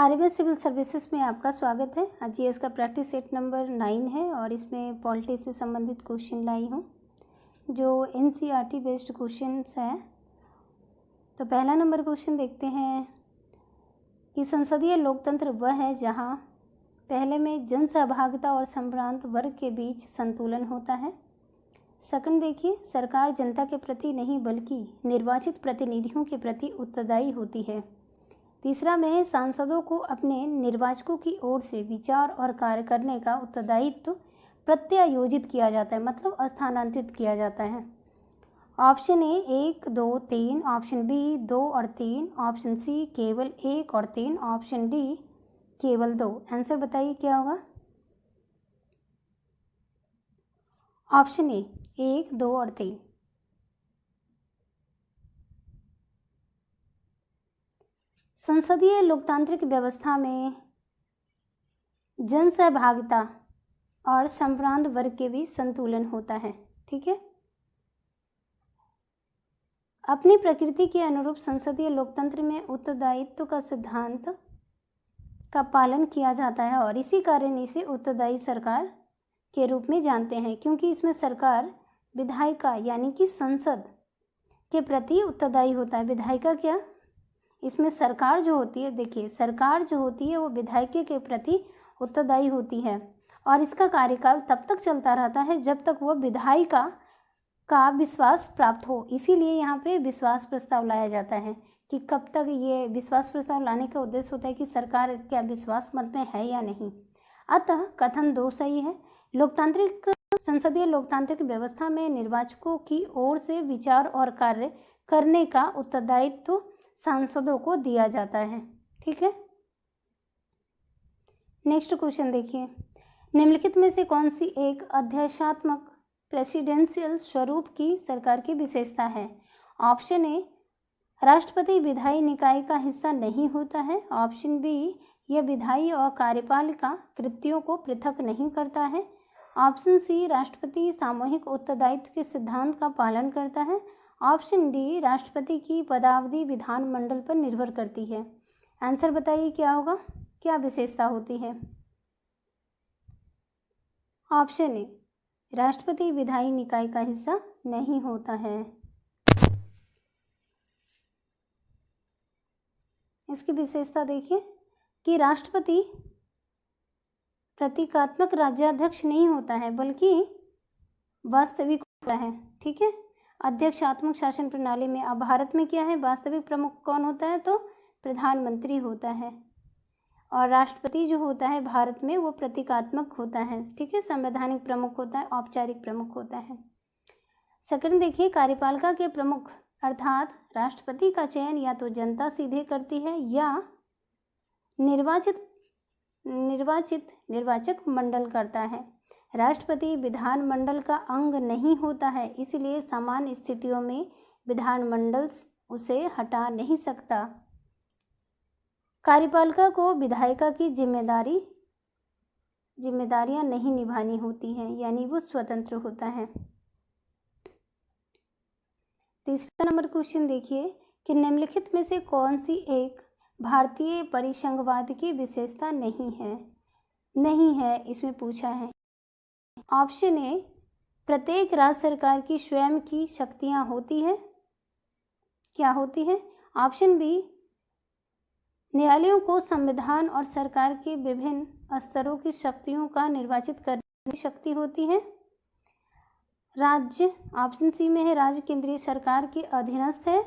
RBI civil services में आपका स्वागत है। आज जीएस का प्रैक्टिस सेट नंबर 9 है और इसमें पॉलिटी से संबंधित क्वेश्चन लाई हूँ जो एनसीईआरटी बेस्ड क्वेश्चंस हैं। तो पहला नंबर क्वेश्चन देखते हैं कि संसदीय लोकतंत्र वह है जहाँ पहले में जन सहभागिता और संभ्रांत वर्ग के बीच संतुलन होता है। सेकंड देखिए, सरकार जनता के प्रति नहीं बल्कि निर्वाचित प्रतिनिधियों के प्रति उत्तरदायी होती है। तीसरा में सांसदों को अपने निर्वाचकों की ओर से विचार और कार्य करने का उत्तरदायित्व प्रत्यायोजित किया जाता है, मतलब स्थानांतरित किया जाता है। ऑप्शन ए 1, 2, 3, ऑप्शन बी 2 और 3, ऑप्शन सी केवल 1 और 3, ऑप्शन डी केवल 2। आंसर बताइए क्या होगा। ऑप्शन ए 1, 2 और 3। संसदीय लोकतांत्रिक व्यवस्था में जन सहभागिता और संभ्रांत वर्ग के बीच संतुलन होता है। ठीक है, अपनी प्रकृति के अनुरूप संसदीय लोकतंत्र में उत्तरदायित्व का सिद्धांत का पालन किया जाता है और इसी कारण इसे उत्तरदायी सरकार के रूप में जानते हैं, क्योंकि इसमें सरकार विधायिका यानी कि संसद के प्रति उत्तरदायी होता है। विधायिका क्या, इसमें सरकार जो होती है, देखिए सरकार जो होती है वो विधायिका के प्रति उत्तरदायी होती है और इसका कार्यकाल तब तक चलता रहता है जब तक वह विधायिका का विश्वास प्राप्त हो। इसीलिए यहाँ पे विश्वास प्रस्ताव लाया जाता है कि कब तक ये विश्वास प्रस्ताव लाने का उद्देश्य होता है कि सरकार क्या विश्वास मत में है या नहीं। अतः कथन 2 सही है। संसदीय लोकतांत्रिक व्यवस्था में निर्वाचकों की ओर से विचार और कार्य करने का उत्तरदायित्व सांसदों को दिया जाता है। ठीक है, नेक्स्ट क्वेश्चन देखिए, निम्नलिखित में से कौन सी एक अध्यक्षात्मक प्रेसिडेंशियल स्वरूप की सरकार की विशेषता है। ऑप्शन ए, राष्ट्रपति विधायी निकाय का हिस्सा नहीं होता है। ऑप्शन बी, यह विधायी और कार्यपालिका कृत्यों को पृथक नहीं करता है। ऑप्शन सी, राष्ट्रपति सामूहिक उत्तरदायित्व के सिद्धांत का पालन करता है। ऑप्शन डी, राष्ट्रपति की पदावधि विधानमंडल पर निर्भर करती है। आंसर बताइए क्या होगा, क्या विशेषता होती है। ऑप्शन ए, राष्ट्रपति विधायी निकाय का हिस्सा नहीं होता है। इसकी विशेषता देखिए कि राष्ट्रपति प्रतीकात्मक राज्याध्यक्ष नहीं होता है बल्कि वास्तविक होता है। ठीक है, अध्यक्षात्मक शासन प्रणाली में अब भारत में क्या है, वास्तविक प्रमुख कौन होता है, तो प्रधानमंत्री होता है और राष्ट्रपति जो होता है भारत में वो प्रतीकात्मक होता है। ठीक है, संवैधानिक प्रमुख होता है, औपचारिक प्रमुख होता है। सेकंड देखिए, कार्यपालिका के प्रमुख अर्थात राष्ट्रपति का चयन या तो जनता सीधे करती है या निर्वाचक मंडल करता है। राष्ट्रपति विधानमंडल का अंग नहीं होता है, इसलिए सामान्य स्थितियों में विधानमंडल उसे हटा नहीं सकता। कार्यपालिका को विधायिका की जिम्मेदारियां नहीं निभानी होती हैं, यानी वो स्वतंत्र होता है। तीसरा नंबर क्वेश्चन देखिए कि निम्नलिखित में से कौन सी एक भारतीय परिसंघवाद की विशेषता नहीं है, इसमें पूछा है। ऑप्शन ए, प्रत्येक राज्य सरकार की स्वयं की शक्तियां होती है, क्या होती है। ऑप्शन बी, न्यायालयों को संविधान और सरकार के विभिन्न स्तरों की शक्तियों का निर्वाचित करने की शक्ति होती है। राज्य, ऑप्शन सी में है राज्य केंद्रीय सरकार के अधीनस्थ है।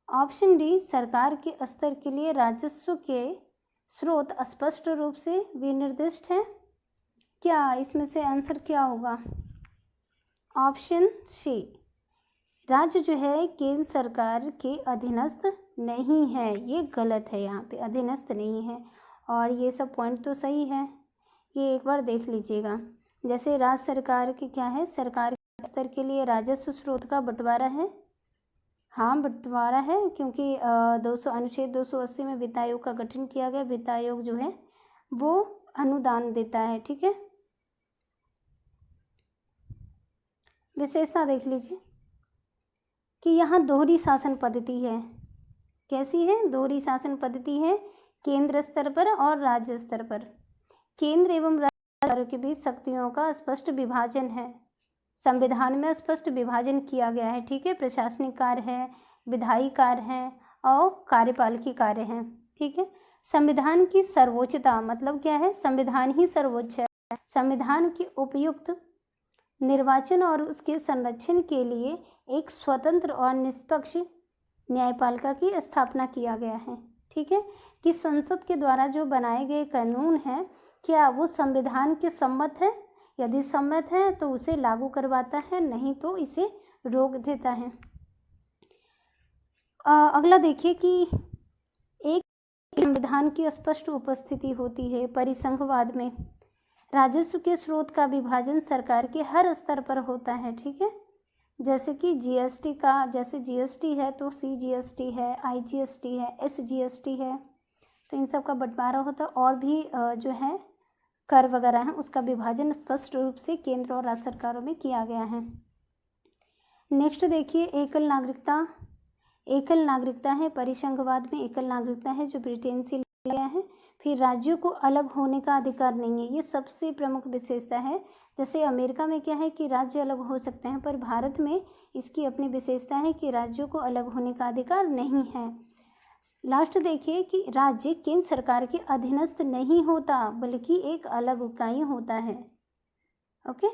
ऑप्शन डी, सरकार के स्तर के लिए राजस्व के स्रोत स्पष्ट रूप से विनिर्दिष्ट है। क्या इसमें से आंसर क्या होगा। ऑप्शन सी, राज्य जो है केंद्र सरकार के अधीनस्थ नहीं है, ये गलत है, यहाँ पे अधीनस्थ नहीं है। और ये सब पॉइंट तो सही है, ये एक बार देख लीजिएगा। जैसे राज्य सरकार के क्या है, सरकार के स्तर के लिए राजस्व स्रोत का बंटवारा है, हाँ बंटवारा है, क्योंकि अनुच्छेद 280 में वित्त आयोग का गठन किया गया। वित्त आयोग जो है वो अनुदान देता है। ठीक है, विशेषता देख लीजिए कि यहाँ दोहरी शासन पद्धति है। कैसी है, दोहरी शासन पद्धति है केंद्र स्तर पर और राज्य स्तर पर। केंद्र एवं राज्य सरकारों के बीच शक्तियों का स्पष्ट विभाजन है। संविधान में स्पष्ट विभाजन किया गया है, ठीक है। प्रशासनिक कार्य है, विधायी कार्य है और कार्यपालकी कार्य है, ठीक है। संविधान की सर्वोच्चता मतलब क्या है, संविधान ही सर्वोच्च है। संविधान के उपयुक्त निर्वाचन और उसके संरक्षण के लिए एक स्वतंत्र और निष्पक्ष न्यायपालिका की स्थापना किया गया है, ठीक है। कि संसद के द्वारा जो बनाए गए कानून हैं क्या वो संविधान के सम्मत है, यदि सम्मत है तो उसे लागू करवाता है, नहीं तो इसे रोक देता है। अगला देखिए कि एक संविधान की स्पष्ट उपस्थिति होती है परिसंघवाद में। राजस्व के स्रोत का विभाजन सरकार के हर स्तर पर होता है, ठीक है। जैसे कि जीएसटी का, जैसे जीएसटी है तो सीजीएसटी है, आईजीएसटी है, एसजीएसटी है, तो इन सब का बंटवारा होता है। और भी जो है कर वगैरह हैं उसका विभाजन स्पष्ट रूप से केंद्र और राज्य सरकारों में किया गया है। नेक्स्ट देखिए एकल नागरिकता। एकल नागरिकता है परिसंघवाद में, एकल नागरिकता है जो ब्रिटेन से लिया गया है। फिर राज्यों को अलग होने का अधिकार नहीं है, ये सबसे प्रमुख विशेषता है। जैसे अमेरिका में क्या है कि राज्य अलग हो सकते हैं, पर भारत में इसकी अपनी विशेषता है कि राज्यों को अलग होने का अधिकार नहीं है। लास्ट देखिए कि राज्य केंद्र सरकार के अधीनस्थ नहीं होता बल्कि एक अलग इकाई होता है, ओके।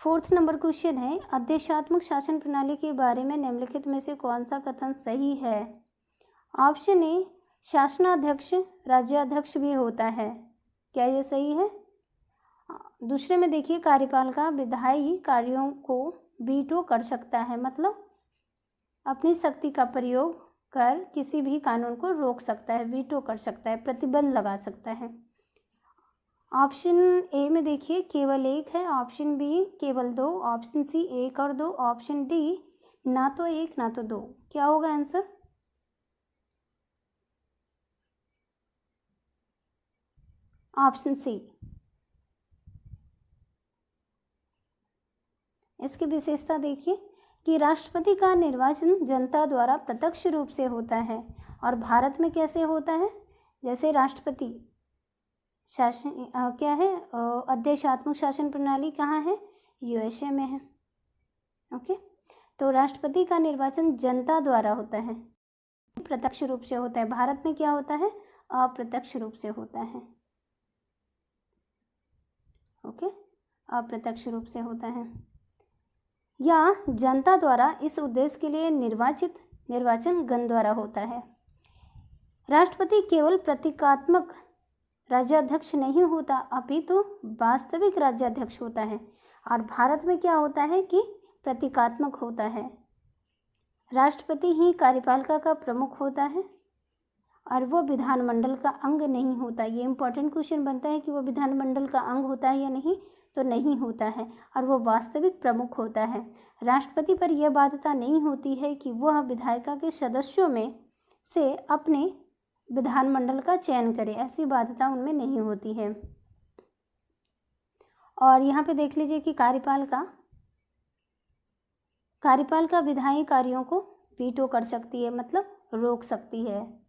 फोर्थ नंबर क्वेश्चन है अध्यक्षात्मक शासन प्रणाली के बारे में निम्नलिखित में से कौन सा कथन सही है। ऑप्शन ए शासनाध्यक्ष राज्याध्यक्ष भी होता है, क्या ये सही है। दूसरे में देखिए कार्यपालिका विधायी कार्यों को वीटो कर सकता है, मतलब अपनी शक्ति का प्रयोग कर किसी भी कानून को रोक सकता है, वीटो कर सकता है, प्रतिबंध लगा सकता है। ऑप्शन ए में देखिए केवल एक है, ऑप्शन बी केवल दो, ऑप्शन सी एक और दो, ऑप्शन डी ना तो एक ना तो दो। क्या होगा आंसर। Option C. इसकी विशेषता देखिए कि राष्ट्रपति का निर्वाचन जनता द्वारा प्रत्यक्ष रूप से होता है और भारत में कैसे होता है, जैसे राष्ट्रपति शासन क्या है अध्यक्षात्मक शासन प्रणाली कहाँ है, यूएसए में है, ओके। तो राष्ट्रपति का निर्वाचन जनता द्वारा होता है, प्रत्यक्ष रूप से होता है। भारत में क्या होता है, अप्रत्यक्ष रूप से होता है, ओके, अप्रत्यक्ष रूप से होता है या जनता द्वारा इस उद्देश्य के लिए निर्वाचन गण द्वारा होता है। राष्ट्रपति केवल प्रतीकात्मक राज्याध्यक्ष नहीं होता अपितु वास्तविक राज्याध्यक्ष होता है, और भारत में क्या होता है कि प्रतीकात्मक होता है। राष्ट्रपति ही कार्यपालिका का प्रमुख होता है और वो विधानमंडल का अंग नहीं होता। ये इंपॉर्टेंट क्वेश्चन बनता है कि वो विधानमंडल का अंग होता है या नहीं, तो नहीं होता है, और वो वास्तविक प्रमुख होता है। राष्ट्रपति पर यह बाध्यता नहीं होती है कि वह विधायिका के सदस्यों में से अपने विधानमंडल का चयन करे, ऐसी बाध्यता उनमें नहीं होती है। और यहाँ पे देख लीजिए कि कार्यपालिका विधायी कार्यों को वीटो कर सकती है, मतलब रोक सकती है।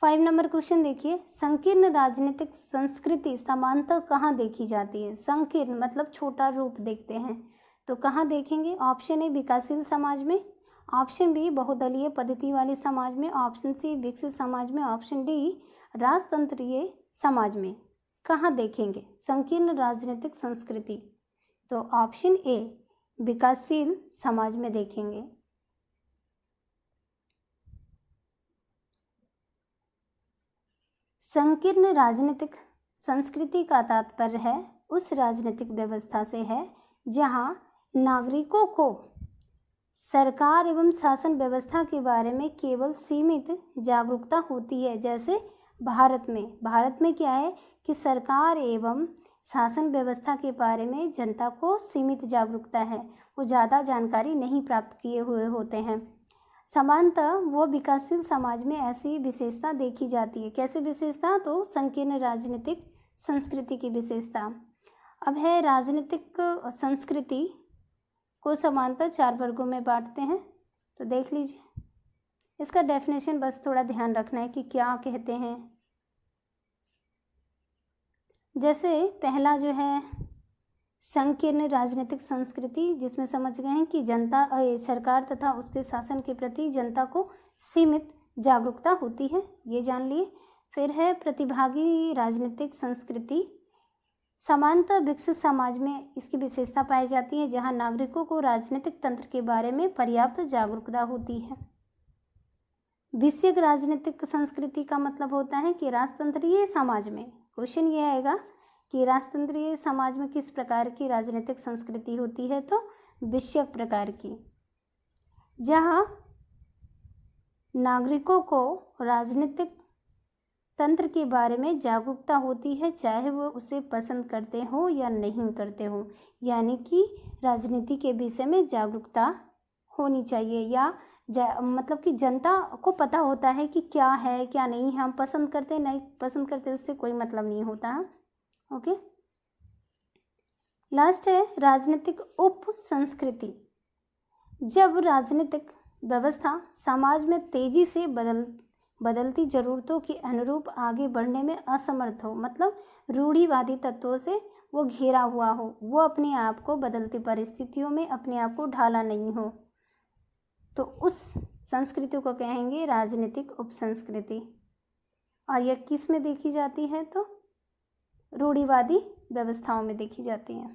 5 नंबर क्वेश्चन देखिए संकीर्ण राजनीतिक संस्कृति समानता कहाँ देखी जाती है। संकीर्ण मतलब छोटा रूप देखते हैं, तो कहाँ देखेंगे। ऑप्शन ए विकासशील समाज में, ऑप्शन बी बहुदलीय पद्धति वाले समाज में, ऑप्शन सी विकसित समाज में, ऑप्शन डी राजतंत्रीय समाज में। कहाँ देखेंगे संकीर्ण राजनीतिक संस्कृति, तो ऑप्शन ए विकासशील समाज में देखेंगे। संकीर्ण राजनीतिक संस्कृति का तात्पर्य है उस राजनीतिक व्यवस्था से है जहां नागरिकों को सरकार एवं शासन व्यवस्था के बारे में केवल सीमित जागरूकता होती है। जैसे भारत में क्या है कि सरकार एवं शासन व्यवस्था के बारे में जनता को सीमित जागरूकता है, वो ज़्यादा जानकारी नहीं प्राप्त किए हुए होते हैं। समानतः वो विकासशील समाज में ऐसी विशेषता देखी जाती है। कैसी विशेषता, तो संकीर्ण राजनीतिक संस्कृति की विशेषता। अब है राजनीतिक संस्कृति को समानतः 4 वर्गों में बांटते हैं, तो देख लीजिए। इसका डेफिनेशन बस थोड़ा ध्यान रखना है कि क्या कहते हैं। जैसे पहला जो है संकीर्ण राजनीतिक संस्कृति, जिसमें समझ गए हैं कि जनता सरकार तथा उसके शासन के प्रति जनता को सीमित जागरूकता होती है, ये जान लिए। फिर है प्रतिभागी राजनीतिक संस्कृति, समानता विकसित समाज में इसकी विशेषता पाई जाती है जहां नागरिकों को राजनीतिक तंत्र के बारे में पर्याप्त जागरूकता होती है। विषयक राजनीतिक संस्कृति का मतलब होता है कि राजतंत्रीय समाज में, क्वेश्चन ये आएगा कि राजतंत्रीय समाज में किस प्रकार की राजनीतिक संस्कृति होती है, तो विषयक प्रकार की, जहां नागरिकों को राजनीतिक तंत्र के बारे में जागरूकता होती है, चाहे वो उसे पसंद करते हो या नहीं करते हो। यानी कि राजनीति के विषय में जागरूकता होनी चाहिए, या मतलब कि जनता को पता होता है कि क्या है क्या नहीं, हम पसंद करते नहीं पसंद करते उससे कोई मतलब नहीं होता है। ओके, लास्ट है राजनीतिक उप संस्कृति। जब राजनीतिक व्यवस्था समाज में तेजी से बदलती जरूरतों के अनुरूप आगे बढ़ने में असमर्थ हो, मतलब रूढ़िवादी तत्वों से वो घिरा हुआ हो, वो अपने आप को बदलती परिस्थितियों में अपने आप को ढाला नहीं हो, तो उस संस्कृति को कहेंगे राजनीतिक उपसंस्कृति। और यह किस में देखी जाती है, तो रूढ़िवादी व्यवस्थाओं में देखी जाती है।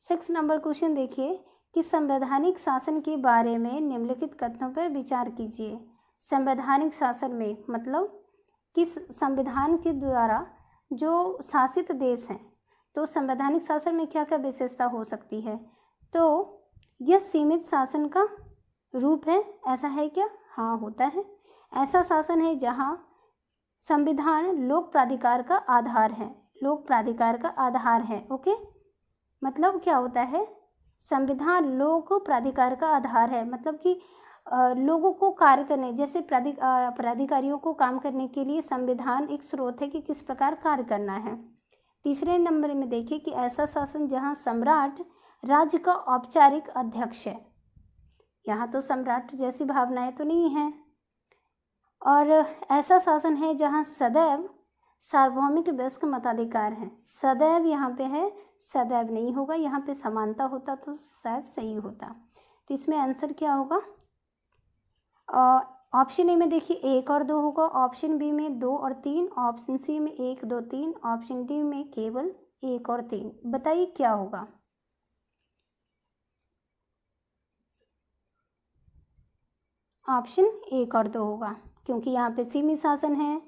6 नंबर क्वेश्चन देखिए कि संवैधानिक शासन के बारे में निम्नलिखित कथनों पर विचार कीजिए। संवैधानिक शासन में मतलब किस संविधान के द्वारा जो शासित देश हैं, तो संवैधानिक शासन में क्या क्या विशेषता हो सकती है, तो यह सीमित शासन का रूप है। ऐसा है क्या? हाँ, होता है। ऐसा शासन है जहाँ संविधान लोक प्राधिकार का आधार है, लोक प्राधिकार का आधार है। ओके, मतलब क्या होता है, संविधान लोक प्राधिकार का आधार है, मतलब कि लोगों को कार्य करने, जैसे प्राधिकारियों को काम करने के लिए संविधान एक स्रोत है कि किस प्रकार कार्य करना है। तीसरे नंबर में देखिए कि ऐसा शासन जहां सम्राट राज्य का औपचारिक अध्यक्ष है, यहाँ तो सम्राट जैसी भावनाएं तो नहीं है। और ऐसा शासन है जहां सदैव सार्वभौमिक वयस्क मताधिकार है। सदैव यहाँ पे है, सदैव नहीं होगा, यहाँ पे समानता होता तो शायद सही होता। तो इसमें आंसर क्या होगा? ऑप्शन ए में देखिए 1 और 2 होगा, ऑप्शन बी में 2 और 3, ऑप्शन सी में 1 2 3, ऑप्शन डी में केवल 1 और 3। बताइए क्या होगा? ऑप्शन 1 और 2 होगा, क्योंकि यहाँ पे सीमित शासन है,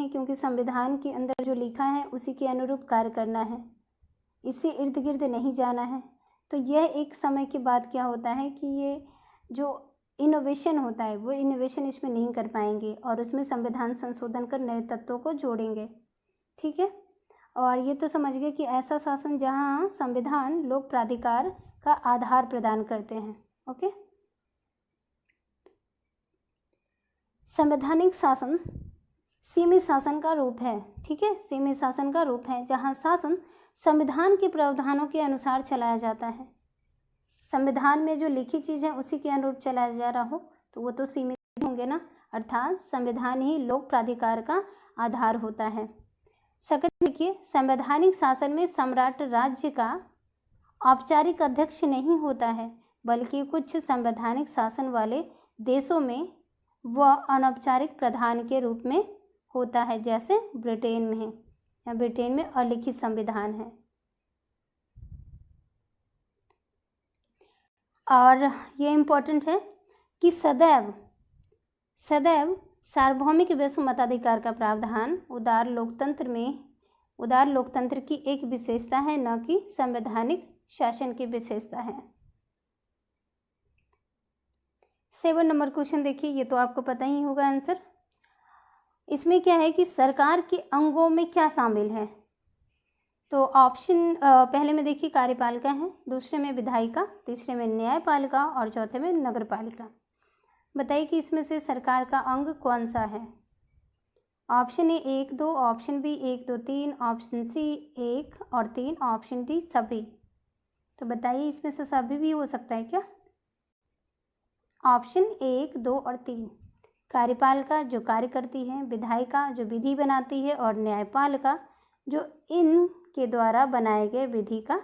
क्योंकि संविधान के अंदर जो लिखा है उसी के अनुरूप कार्य करना है, इससे इर्द गिर्द नहीं जाना है। तो यह एक समय के बाद क्या होता है कि ये जो इनोवेशन होता है वो इनोवेशन इसमें नहीं कर पाएंगे और उसमें संविधान संशोधन कर नए तत्वों को जोड़ेंगे। ठीक है, और ये तो समझ गए कि ऐसा शासन जहाँ संविधान लोक प्राधिकार का आधार प्रदान करते हैं। ओके, संवैधानिक शासन सीमित शासन का रूप है। ठीक है, सीमित शासन का रूप है जहाँ शासन संविधान के प्रावधानों के अनुसार चलाया जाता है। संविधान में जो लिखी चीज़ है उसी के अनुरूप चलाया जा रहा हो तो वो तो सीमित होंगे ना, अर्थात संविधान ही लोक प्राधिकार का आधार होता है। सेकंड देखिए, संवैधानिक शासन में सम्राट राज्य का औपचारिक अध्यक्ष नहीं होता है, बल्कि कुछ संवैधानिक शासन वाले देशों में वह अनौपचारिक प्रधान के रूप में होता है, जैसे ब्रिटेन में है, या ब्रिटेन में अलिखित संविधान है। और ये इम्पोर्टेंट है कि सदैव सार्वभौमिक वयस्क मताधिकार का प्रावधान उदार लोकतंत्र की एक विशेषता है, न कि संवैधानिक शासन की विशेषता है। 7 नंबर क्वेश्चन देखिए, ये तो आपको पता ही होगा आंसर। इसमें क्या है कि सरकार के अंगों में क्या शामिल है, तो ऑप्शन पहले में देखिए कार्यपालिका है, दूसरे में विधायिका, तीसरे में न्यायपालिका और चौथे में नगरपालिका। बताइए कि इसमें से सरकार का अंग कौन सा है? Option A 1 2, option B 1 2 3, option C 1 और 3, ऑप्शन डी सभी। तो बताइए इसमें से सभी भी हो सकता है क्या? ऑप्शन 1, 2 और 3। कार्यपालिका जो कार्य करती है, विधायिका जो विधि बनाती है और न्यायपालिका जो इनके द्वारा बनाए गए विधि का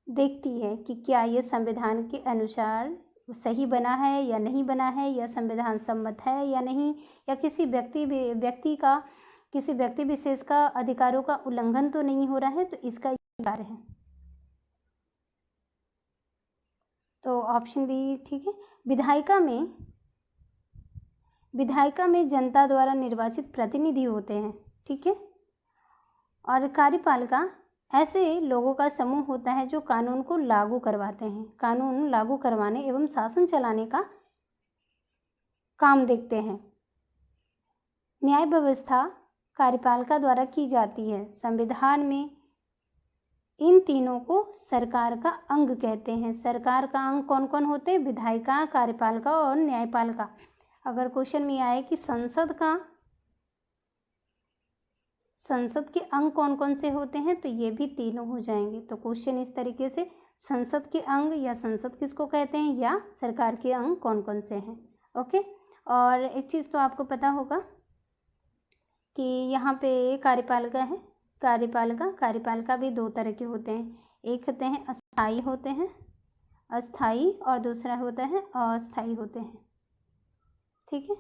देखती है कि क्या ये संविधान के अनुसार सही बना है या नहीं बना है, या संविधान सम्मत है या नहीं, या किसी व्यक्ति विशेष का अधिकारों का उल्लंघन तो नहीं हो रहा है। तो इसका ये कार्य है। तो ऑप्शन बी ठीक है। विधायिका में जनता द्वारा निर्वाचित प्रतिनिधि होते हैं, ठीक है। और कार्यपालिका ऐसे लोगों का समूह होता है जो कानून को लागू करवाते हैं, कानून लागू करवाने एवं शासन चलाने का काम देखते हैं। न्याय व्यवस्था कार्यपालिका द्वारा की जाती है। संविधान में इन तीनों को सरकार का अंग कहते हैं। सरकार का अंग कौन कौन होते हैं? विधायिका, कार्यपालिका और न्यायपालिका। अगर क्वेश्चन में आए कि संसद के अंग कौन कौन से होते हैं, तो ये भी तीनों हो जाएंगे। तो क्वेश्चन इस तरीके से, संसद के अंग या संसद किसको कहते हैं, या सरकार के अंग कौन कौन से हैं। ओके। और एक चीज़ तो आपको पता होगा कि यहाँ पे कार्यपालिका है। कार्यपालिका भी दो तरह के होते हैं। एक होते हैं अस्थाई और दूसरा होता है अस्थाई होते हैं, ठीक है।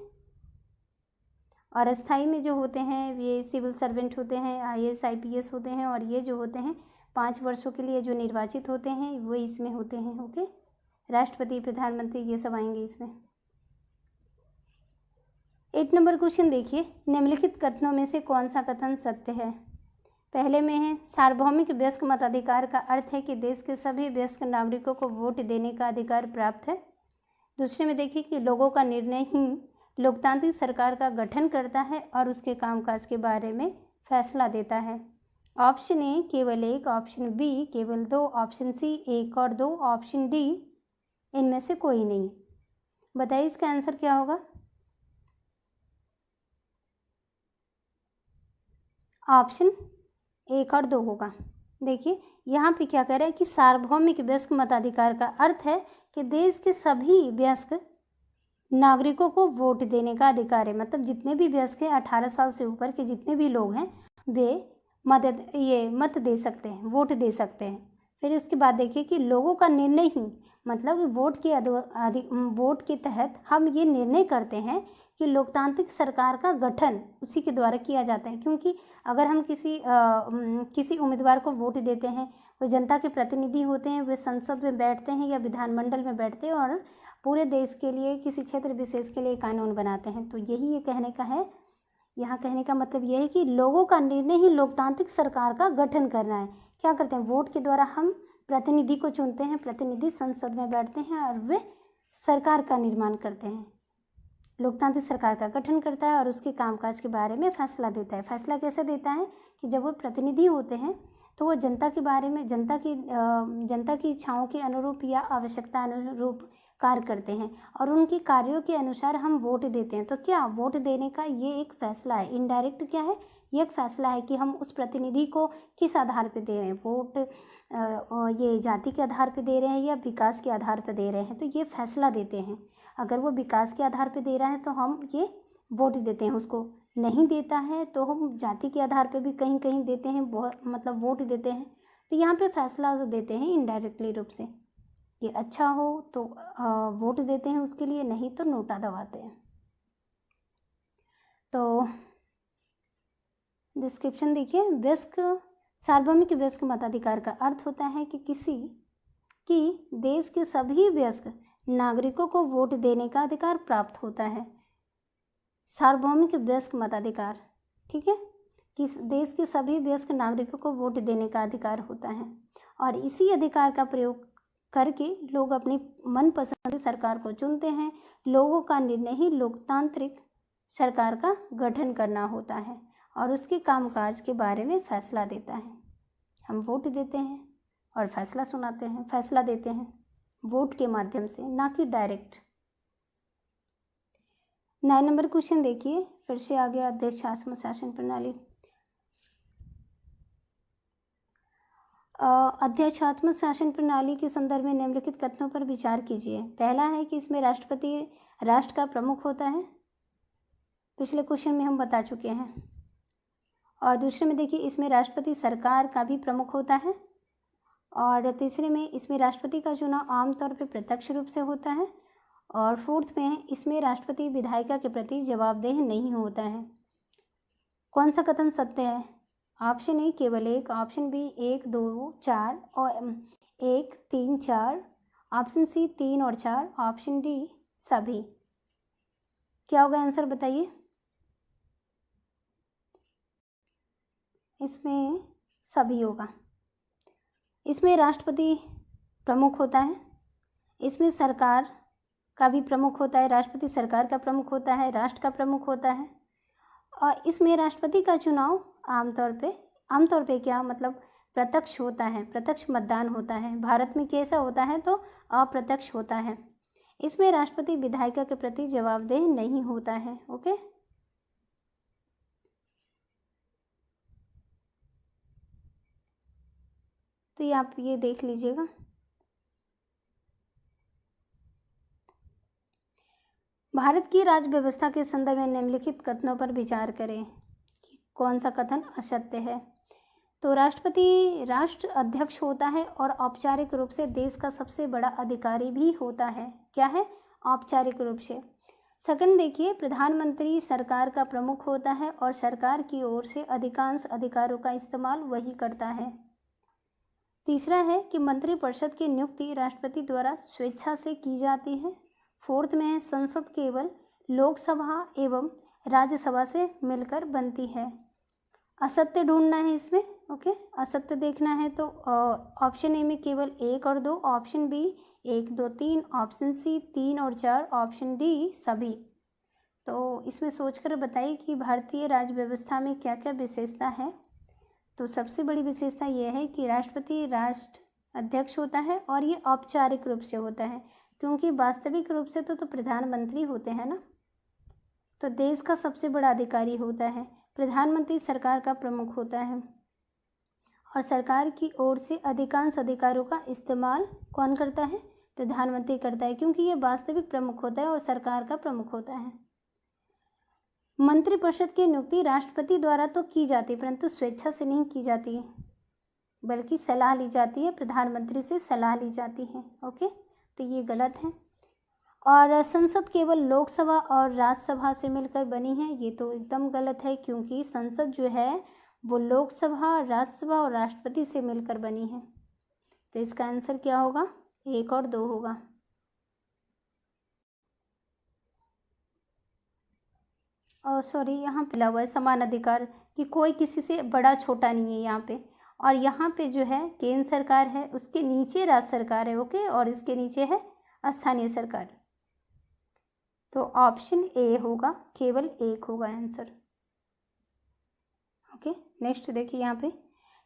और अस्थाई में जो होते हैं ये सिविल सर्वेंट होते हैं, IAS IPS होते हैं, और ये जो होते हैं 5 वर्षों के लिए जो निर्वाचित होते हैं वो इसमें होते हैं। ओके। राष्ट्रपति, प्रधानमंत्री ये सब आएंगे इसमें। 8 नंबर क्वेश्चन देखिए, निम्नलिखित कथनों में से कौन सा कथन सत्य है? पहले में है, सार्वभौमिक वयस्क मताधिकार का अर्थ है कि देश के सभी वयस्क नागरिकों को वोट देने का अधिकार प्राप्त है। दूसरे में देखिए कि लोगों का निर्णय ही लोकतांत्रिक सरकार का गठन करता है और उसके कामकाज के बारे में फैसला देता है। ऑप्शन ए केवल 1, ऑप्शन बी केवल 2, ऑप्शन सी 1 और 2, ऑप्शन डी इनमें से कोई नहीं। बताइए इसका आंसर क्या होगा? ऑप्शन 1 और 2 होगा। देखिए यहाँ पे क्या कह रहा है कि सार्वभौमिक वयस्क मताधिकार का अर्थ है कि देश के सभी वयस्क नागरिकों को वोट देने का अधिकार है। मतलब जितने भी वयस्क हैं, 18 साल से ऊपर के जितने भी लोग हैं, वे मत दे सकते हैं, वोट दे सकते हैं। फिर उसके बाद देखिए कि लोगों का निर्णय ही, मतलब वोट के तहत हम ये निर्णय करते हैं कि लोकतांत्रिक सरकार का गठन उसी के द्वारा किया जाता है। क्योंकि अगर हम किसी उम्मीदवार को वोट देते हैं, वो जनता के प्रतिनिधि होते हैं, वे संसद में बैठते हैं या विधानमंडल में बैठते हैं और पूरे देश के लिए, किसी क्षेत्र विशेष के लिए कानून बनाते हैं। तो यही ये कहने का है, यहाँ कहने का मतलब यह है कि लोगों का निर्णय ही लोकतांत्रिक सरकार का गठन करना है। क्या करते हैं? वोट के द्वारा हम प्रतिनिधि को चुनते हैं, प्रतिनिधि संसद में बैठते हैं और वे सरकार का निर्माण करते हैं। लोकतांत्रिक सरकार का गठन करता है और उसके कामकाज के बारे में फैसला देता है। फैसला कैसे देता है कि जब वो प्रतिनिधि होते हैं तो वो जनता के बारे में, जनता की इच्छाओं के अनुरूप या आवश्यकता अनुरूप कार्य करते हैं और उनके कार्यों के अनुसार हम वोट देते हैं। तो क्या वोट देने का ये एक फैसला है, इनडायरेक्ट क्या है, ये एक फैसला है कि हम उस प्रतिनिधि को किस आधार पर दे रहे हैं। वोट ये जाति के आधार पर दे रहे हैं या विकास के आधार पर दे रहे हैं, तो ये फैसला देते हैं। अगर वो विकास के आधार पर दे रहा है तो हम ये वोट देते हैं, उसको नहीं देता है तो हम जाति के आधार पे भी कहीं कहीं देते हैं, मतलब वोट देते हैं। तो यहाँ पे फैसला देते हैं इनडायरेक्टली रूप से कि अच्छा हो तो वोट देते हैं उसके लिए, नहीं तो नोटा दबाते हैं। तो डिस्क्रिप्शन देखिए, सार्वभौमिक वयस्क मताधिकार का अर्थ होता है कि देश के सभी वयस्क नागरिकों को वोट देने का अधिकार प्राप्त होता है। सार्वभौमिक वयस्क मताधिकार, ठीक है, कि देश के सभी वयस्क नागरिकों को वोट देने का अधिकार होता है और इसी अधिकार का प्रयोग करके लोग अपनी मनपसंद सरकार को चुनते हैं। लोगों का निर्णय ही लोकतांत्रिक सरकार का गठन करना होता है और उसके कामकाज के बारे में फैसला देता है। हम वोट देते हैं और फैसला देते हैं वोट के माध्यम से, ना कि डायरेक्ट। 9 नंबर क्वेश्चन देखिए, फिर से आ गया अध्यक्ष शासन प्रणाली। अध्यक्षात्मक शासन प्रणाली के संदर्भ में निम्नलिखित कथनों पर विचार कीजिए। पहला है कि इसमें राष्ट्रपति राष्ट्र का प्रमुख होता है, पिछले क्वेश्चन में हम बता चुके हैं। और दूसरे में देखिए इसमें राष्ट्रपति सरकार का भी प्रमुख होता है। और तीसरे में इसमें राष्ट्रपति का चुनाव आमतौर पर प्रत्यक्ष रूप से होता है। और फोर्थ में इसमें राष्ट्रपति विधायिका के प्रति जवाबदेह नहीं होता है। कौन सा कथन सत्य है? ऑप्शन ए केवल एक, ऑप्शन बी 1, 2, 4 और 1, 3, 4, ऑप्शन सी 3 और 4, ऑप्शन डी सभी। क्या होगा आंसर बताइए? इसमें सभी होगा। इसमें राष्ट्रपति प्रमुख होता है, इसमें सरकार का भी प्रमुख होता है, राष्ट्रपति सरकार का प्रमुख होता है, राष्ट्र का प्रमुख होता है। और इसमें राष्ट्रपति का चुनाव आमतौर पे क्या मतलब प्रत्यक्ष होता है, प्रत्यक्ष मतदान होता है। भारत में कैसा होता है तो अप्रत्यक्ष होता है। इसमें राष्ट्रपति विधायिका के प्रति जवाबदेह नहीं होता है। ओके, तो ये आप ये देख लीजिएगा। भारत की राज्य व्यवस्था के संदर्भ में निम्नलिखित कथनों पर विचार करें कि कौन सा कथन असत्य है। तो राष्ट्रपति राष्ट्र अध्यक्ष होता है और औपचारिक रूप से देश का सबसे बड़ा अधिकारी भी होता है। क्या है? औपचारिक रूप से। सेकंड देखिए, प्रधानमंत्री सरकार का प्रमुख होता है और सरकार की ओर से अधिकांश अधिकारों का इस्तेमाल वही करता है। तीसरा है कि मंत्रिपरिषद की नियुक्ति राष्ट्रपति द्वारा स्वेच्छा से की जाती है। फोर्थ में है संसद केवल लोकसभा एवं राज्यसभा से मिलकर बनती है। असत्य ढूंढना है इसमें। ओके, असत्य देखना है तो ऑप्शन ए में केवल 1 और 2, ऑप्शन बी 1, 2, 3, ऑप्शन सी 3 और 4, ऑप्शन डी सभी। तो इसमें सोचकर बताइए कि भारतीय राज्य व्यवस्था में क्या क्या विशेषता है। तो सबसे बड़ी विशेषता यह है कि राष्ट्रपति राष्ट्र अध्यक्ष होता है और ये औपचारिक रूप से होता है, क्योंकि वास्तविक रूप से तो प्रधानमंत्री होते हैं ना। तो देश का सबसे बड़ा अधिकारी होता है, प्रधानमंत्री सरकार का प्रमुख होता है और सरकार की ओर से अधिकांश अधिकारों का इस्तेमाल कौन करता है? प्रधानमंत्री करता है, क्योंकि ये वास्तविक प्रमुख होता है और सरकार का प्रमुख होता है। मंत्रिपरिषद की नियुक्ति राष्ट्रपति द्वारा तो की जाती है, परंतु स्वेच्छा से नहीं की जाती है, बल्कि सलाह ली जाती है, प्रधानमंत्री से सलाह ली जाती है। ओके, तो ये गलत है। और संसद केवल लोकसभा और राज्यसभा से मिलकर बनी है, ये तो एकदम गलत है, क्योंकि संसद जो है वो लोकसभा, राज्यसभा और राष्ट्रपति से मिलकर बनी है। तो इसका आंसर क्या होगा? 1 और 2 होगा। और सॉरी, यहाँ पे हुआ है समान अधिकार कि कोई किसी से बड़ा छोटा नहीं है यहाँ पे। और यहाँ पे जो है केंद्र सरकार है, उसके नीचे राज्य सरकार है। ओके, और इसके नीचे है स्थानीय सरकार। तो ऑप्शन ए होगा, केवल 1 होगा आंसर। ओके, नेक्स्ट देखिए यहाँ पे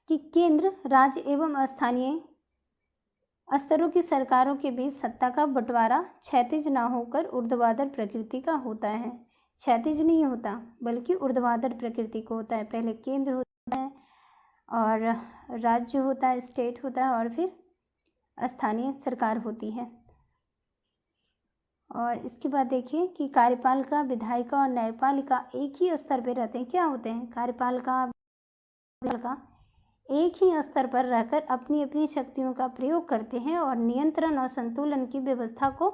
कि केंद्र, राज्य एवं स्थानीय स्तरों की सरकारों के बीच सत्ता का बंटवारा क्षैतिज न होकर ऊर्ध्वाधर प्रकृति का होता है। क्षैतिज नहीं होता, बल्कि ऊर्ध्वाधर प्रकृति को होता है। पहले केंद्र होता है और राज्य होता है, स्टेट होता है, और फिर स्थानीय सरकार होती है। और इसके बाद देखिए कि कार्यपालिका, विधायिका और न्यायपालिका एक ही स्तर पर रहते हैं। क्या होते हैं? कार्यपालिका एक ही स्तर पर रहकर अपनी अपनी शक्तियों का प्रयोग करते हैं और नियंत्रण और संतुलन की व्यवस्था को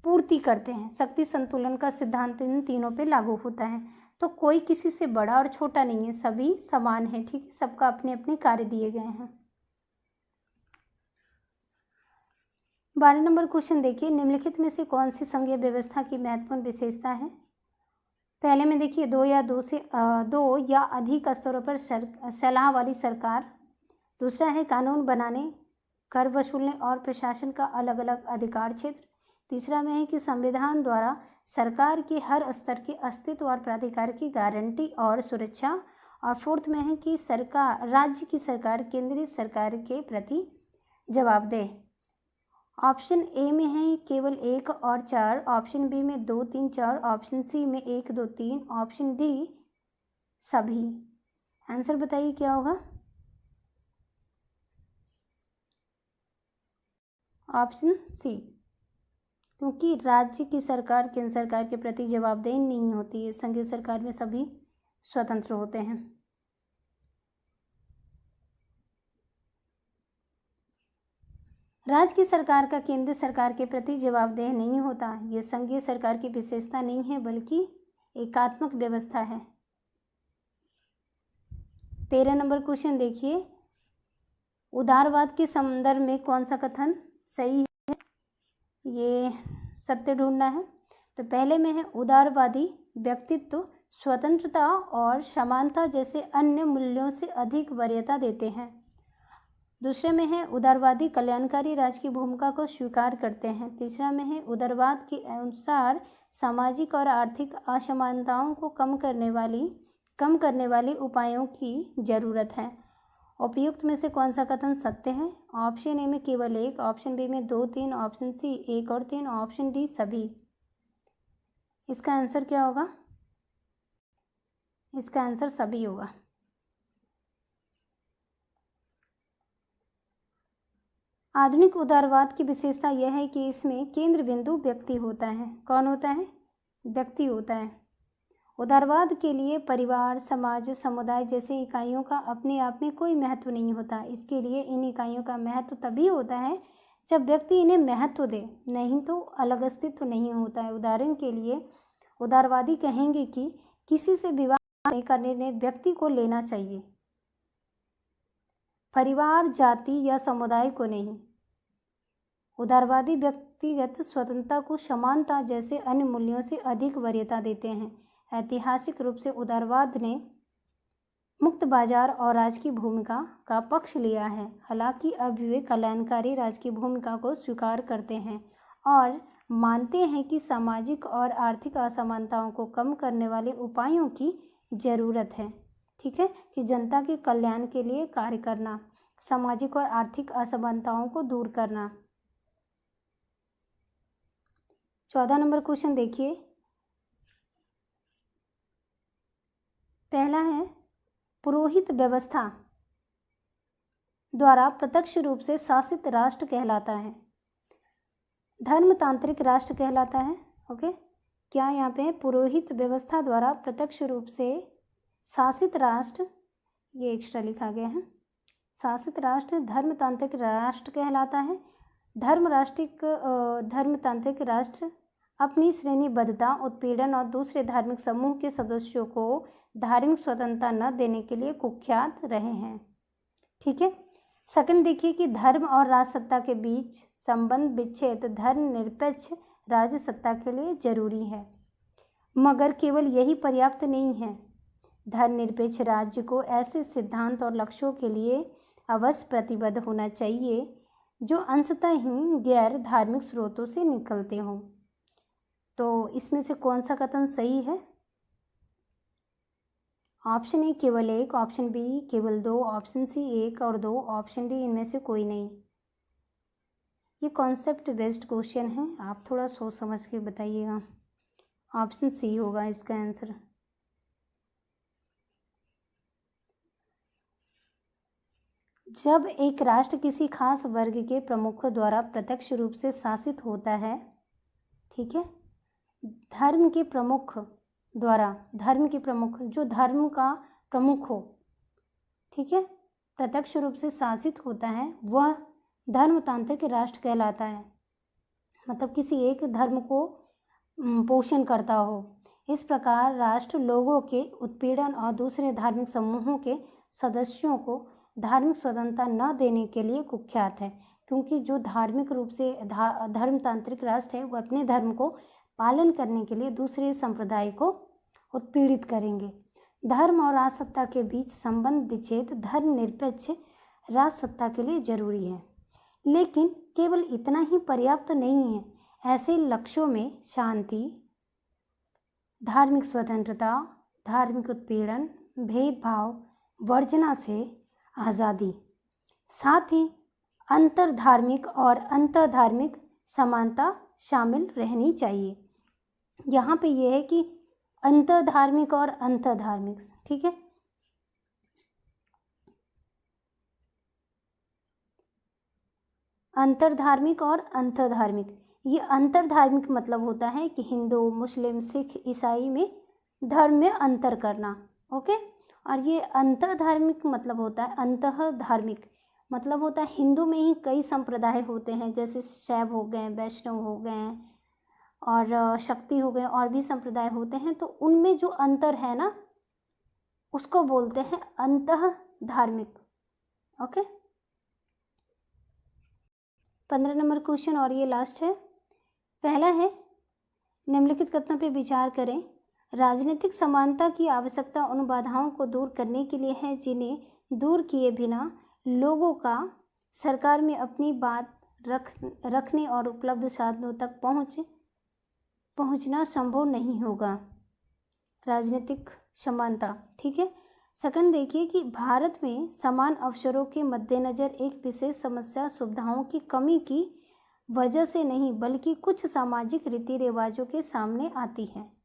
पूर्ति करते हैं। शक्ति संतुलन का सिद्धांत इन तीनों पे लागू होता है। तो कोई किसी से बड़ा और छोटा नहीं है, सभी समान है। ठीक है, सबका अपने अपने कार्य दिए गए हैं। 12 नंबर क्वेश्चन देखिए, निम्नलिखित में से कौन सी संघीय व्यवस्था की महत्वपूर्ण विशेषता है? पहले में देखिए 2 या अधिक स्तरों पर सलाह वाली सरकार। दूसरा है कानून बनाने, कर वसूलने और प्रशासन का अलग अलग अधिकार क्षेत्र। तीसरा में है कि संविधान द्वारा सरकार के हर स्तर के अस्तित्व और प्राधिकार की गारंटी और सुरक्षा। और फोर्थ में है कि सरकार, राज्य की सरकार केंद्रीय सरकार के प्रति जवाबदेह। ऑप्शन ए में है केवल 1 और 4, ऑप्शन बी में 2, 3, 4, ऑप्शन सी में 1, 2, 3, ऑप्शन डी सभी। आंसर बताइए क्या होगा? ऑप्शन सी, क्योंकि राज्य की सरकार केंद्र सरकार के प्रति जवाबदेह नहीं होती है। संघीय सरकार में सभी स्वतंत्र होते हैं। राज्य की सरकार का केंद्र सरकार के प्रति जवाबदेह नहीं होता। ये संघीय सरकार की विशेषता नहीं है बल्कि एकात्मक व्यवस्था है। 13 नंबर क्वेश्चन देखिए, उदारवाद के संदर्भ में कौन सा कथन सही है? ये सत्य ढूंढना है। तो पहले में है उदारवादी व्यक्तित्व स्वतंत्रता और समानता जैसे अन्य मूल्यों से अधिक वरीयता देते हैं। दूसरे में है उदारवादी कल्याणकारी राज्य की भूमिका को स्वीकार करते हैं। तीसरा में है उदारवाद के अनुसार सामाजिक और आर्थिक असमानताओं को कम करने वाले उपायों की जरूरत है। उपयुक्त में से कौन सा कथन सत्य है? ऑप्शन ए में केवल एक, ऑप्शन बी में 2, 3, ऑप्शन सी 1 और 3, ऑप्शन डी सभी। इसका आंसर क्या होगा? इसका आंसर सभी होगा। आधुनिक उदारवाद की विशेषता यह है कि इसमें केंद्र बिंदु व्यक्ति होता है। कौन होता है? व्यक्ति होता है। उदारवाद के लिए परिवार, समाज, समुदाय जैसे इकाइयों का अपने आप में कोई महत्व नहीं होता। इसके लिए इन इकाइयों का महत्व तभी होता है जब व्यक्ति इन्हें महत्व दे, नहीं तो अलग अस्तित्व नहीं होता है। उदाहरण के लिए उदारवादी कहेंगे कि किसी से विवाह नहीं करने ने व्यक्ति को लेना चाहिए, परिवार, जाति या समुदाय को नहीं। उदारवादी व्यक्तिगत स्वतंत्रता को समानता जैसे अन्य मूल्यों से अधिक वरीयता देते हैं। ऐतिहासिक रूप से उदारवाद ने मुक्त बाजार और राज्य की भूमिका का पक्ष लिया है। हालांकि अब वे कल्याणकारी राज्य की भूमिका को स्वीकार करते हैं और मानते हैं कि सामाजिक और आर्थिक असमानताओं को कम करने वाले उपायों की जरूरत है। ठीक है, कि जनता के कल्याण के लिए कार्य करना, सामाजिक और आर्थिक असमानताओं को दूर करना। 14 नंबर क्वेश्चन देखिए, पहला है पुरोहित व्यवस्था द्वारा प्रत्यक्ष रूप से शासित राष्ट्र कहलाता है, धर्मतांत्रिक राष्ट्र कहलाता है। ओके, क्या यहाँ पे पुरोहित व्यवस्था द्वारा प्रत्यक्ष रूप से शासित राष्ट्र, ये एक्स्ट्रा लिखा गया है, शासित राष्ट्र धर्मतांत्रिक राष्ट्र कहलाता है। धर्मतांत्रिक राष्ट्र अपनी श्रेणीबद्धता, उत्पीड़न और दूसरे धार्मिक समूह के सदस्यों को धार्मिक स्वतंत्रता न देने के लिए कुख्यात रहे हैं। ठीक है। सेकंड देखिए कि धर्म और राजसत्ता के बीच संबंध विच्छेद धर्मनिरपेक्ष राज्य सत्ता के लिए जरूरी है, मगर केवल यही पर्याप्त नहीं है। धर्मनिरपेक्ष राज्य को ऐसे सिद्धांत और लक्ष्यों के लिए अवश्य प्रतिबद्ध होना चाहिए जो अंशतः ही गैर धार्मिक स्रोतों से निकलते हों। तो इसमें से कौन सा कथन सही है? ऑप्शन ए केवल एक, ऑप्शन बी केवल 2, ऑप्शन सी 1 और 2, ऑप्शन डी इनमें से कोई नहीं। ये कॉन्सेप्ट बेस्ड क्वेश्चन है, आप थोड़ा सोच समझ के बताइएगा। ऑप्शन सी होगा इसका आंसर। जब एक राष्ट्र किसी खास वर्ग के प्रमुख द्वारा प्रत्यक्ष रूप से शासित होता है, ठीक है, धर्म के प्रमुख जो धर्म का प्रमुख हो, ठीक है, प्रत्यक्ष रूप से शासित होता है, वह धर्मतांत्रिक राष्ट्र कहलाता है। मतलब किसी एक धर्म को पोषण करता हो। इस प्रकार राष्ट्र लोगों के उत्पीड़न और दूसरे धार्मिक समूहों के सदस्यों को धार्मिक स्वतंत्रता न देने के लिए कुख्यात है, क्योंकि जो धार्मिक रूप से धर्मतांत्रिक राष्ट्र है वह अपने धर्म को पालन करने के लिए दूसरे संप्रदाय को उत्पीड़ित करेंगे। धर्म और राजसत्ता के बीच संबंध विच्छेद धर्मनिरपेक्ष राजसत्ता के लिए जरूरी है, लेकिन केवल इतना ही पर्याप्त नहीं है। ऐसे लक्ष्यों में शांति, धार्मिक स्वतंत्रता, धार्मिक उत्पीड़न, भेदभाव वर्जना से आज़ादी, साथ ही अंतर्धार्मिक और अंतर्धार्मिक समानता शामिल रहनी चाहिए। यहाँ पे यह है कि अंतर्धार्मिक और अंतर्धार्मिक, ठीक है। अंतरधार्मिक और अंतरधार्मिक। ये अंतरधार्मिक मतलब होता है कि हिंदू, मुस्लिम, सिख, ईसाई में धर्म में अंतर करना। ओके। और ये अंतरधार्मिक मतलब होता है, अंतःधार्मिक मतलब होता है हिंदू में ही कई संप्रदाय होते हैं, जैसे शैव हो गए, वैष्णव हो गए और शक्ति हो गए, और भी संप्रदाय होते हैं। तो उनमें जो अंतर है ना, उसको बोलते हैं अंतःधार्मिक। ओके। 15 नंबर क्वेश्चन और ये लास्ट है। पहला है, निम्नलिखित कथनों पर विचार करें। राजनीतिक समानता की आवश्यकता उन बाधाओं को दूर करने के लिए है जिन्हें दूर किए बिना लोगों का सरकार में अपनी बात रखने और उपलब्ध साधनों तक पहुंचना संभव नहीं होगा। राजनीतिक समानता, ठीक है। सेकंड देखिए कि भारत में समान अवसरों के मद्देनज़र एक विशेष समस्या सुविधाओं की कमी की वजह से नहीं बल्कि कुछ सामाजिक रीति रिवाजों के सामने आती है।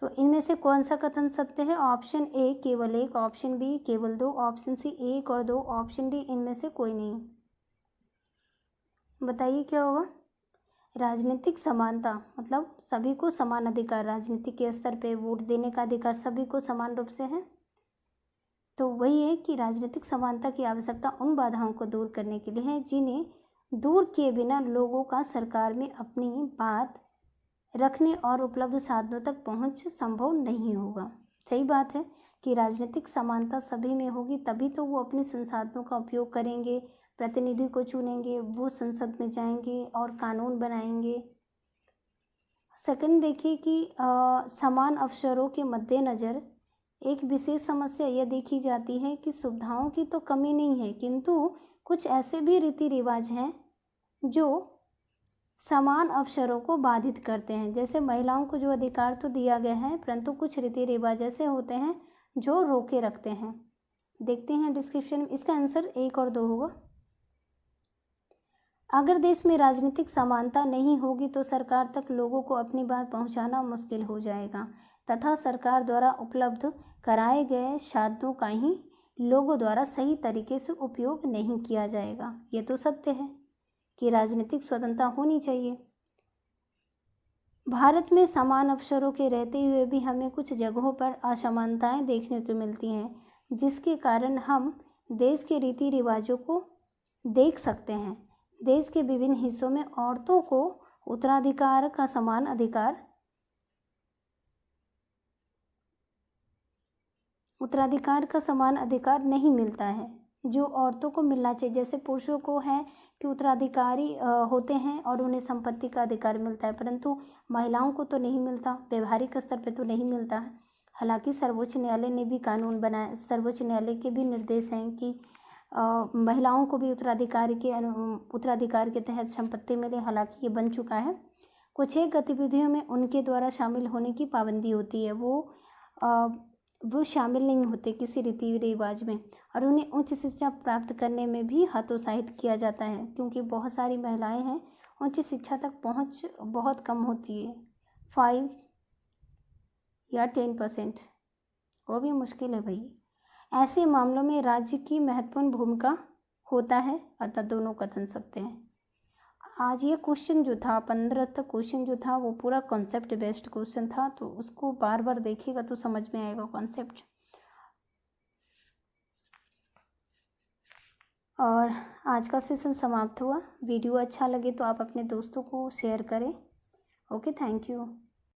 तो इनमें से कौन सा कथन सत्य है? ऑप्शन ए केवल एक, ऑप्शन बी केवल दो, ऑप्शन सी एक और दो, ऑप्शन डी इनमें से कोई नहीं। बताइए क्या होगा? राजनीतिक समानता मतलब सभी को समान अधिकार, राजनीतिक के स्तर पे वोट देने का अधिकार सभी को समान रूप से है। तो वही है कि राजनीतिक समानता की आवश्यकता उन बाधाओं को दूर करने के लिए है जिन्हें दूर किए बिना लोगों का सरकार में अपनी बात रखने और उपलब्ध साधनों तक पहुंच संभव नहीं होगा। सही बात है कि राजनीतिक समानता सभी में होगी तभी तो वो अपने संसाधनों का उपयोग करेंगे, प्रतिनिधि को चुनेंगे, वो संसद में जाएंगे और कानून बनाएंगे। सेकंड देखिए कि समान अवसरों के मद्देनज़र एक विशेष समस्या यह देखी जाती है कि सुविधाओं की तो कमी नहीं है किंतु कुछ ऐसे भी रीति रिवाज हैं जो समान अवसरों को बाधित करते हैं। जैसे महिलाओं को जो अधिकार तो दिया गया है परंतु कुछ रीति रिवाज ऐसे होते हैं जो रोके रखते हैं। देखते हैं डिस्क्रिप्शन में, इसका आंसर 1 और 2 होगा। अगर देश में राजनीतिक समानता नहीं होगी तो सरकार तक लोगों को अपनी बात पहुंचाना मुश्किल हो जाएगा तथा सरकार द्वारा उपलब्ध कराए गए साधनों का ही लोगों द्वारा सही तरीके से उपयोग नहीं किया जाएगा। ये तो सत्य है कि राजनीतिक स्वतंत्रता होनी चाहिए। भारत में समान अवसरों के रहते हुए भी हमें कुछ जगहों पर असमानताएं देखने को मिलती हैं जिसके कारण हम देश के रीति रिवाजों को देख सकते हैं। देश के विभिन्न हिस्सों में औरतों को उत्तराधिकार का समान अधिकार नहीं मिलता है जो औरतों को मिलना चाहिए। जैसे पुरुषों को है कि उत्तराधिकारी होते हैं और उन्हें संपत्ति का अधिकार मिलता है परंतु महिलाओं को तो नहीं मिलता, व्यवहारिक स्तर पे तो नहीं मिलता है। हालांकि सर्वोच्च न्यायालय ने भी कानून बनाया, सर्वोच्च न्यायालय के भी निर्देश हैं कि महिलाओं को भी उत्तराधिकार के तहत संपत्ति मिले। हालांकि ये बन चुका है। कुछ एक गतिविधियों में उनके द्वारा शामिल होने की पाबंदी होती है, वो शामिल नहीं होते किसी रीति रिवाज में और उन्हें उच्च शिक्षा प्राप्त करने में भी हतोत्साहित किया जाता है क्योंकि बहुत सारी महिलाएं हैं उच्च शिक्षा तक पहुंच बहुत कम होती है, 5 या 10%, वो भी मुश्किल है भाई। ऐसे मामलों में राज्य की महत्वपूर्ण भूमिका होता है, अतः दोनों कथन सकते हैं। आज ये क्वेश्चन जो था 15 तक क्वेश्चन जो था वो पूरा कॉन्सेप्ट बेस्ड क्वेश्चन था, तो उसको बार बार देखिएगा तो समझ में आएगा कॉन्सेप्ट। और आज का सेशन समाप्त हुआ। वीडियो अच्छा लगे तो आप अपने दोस्तों को शेयर करें। Okay, thank you.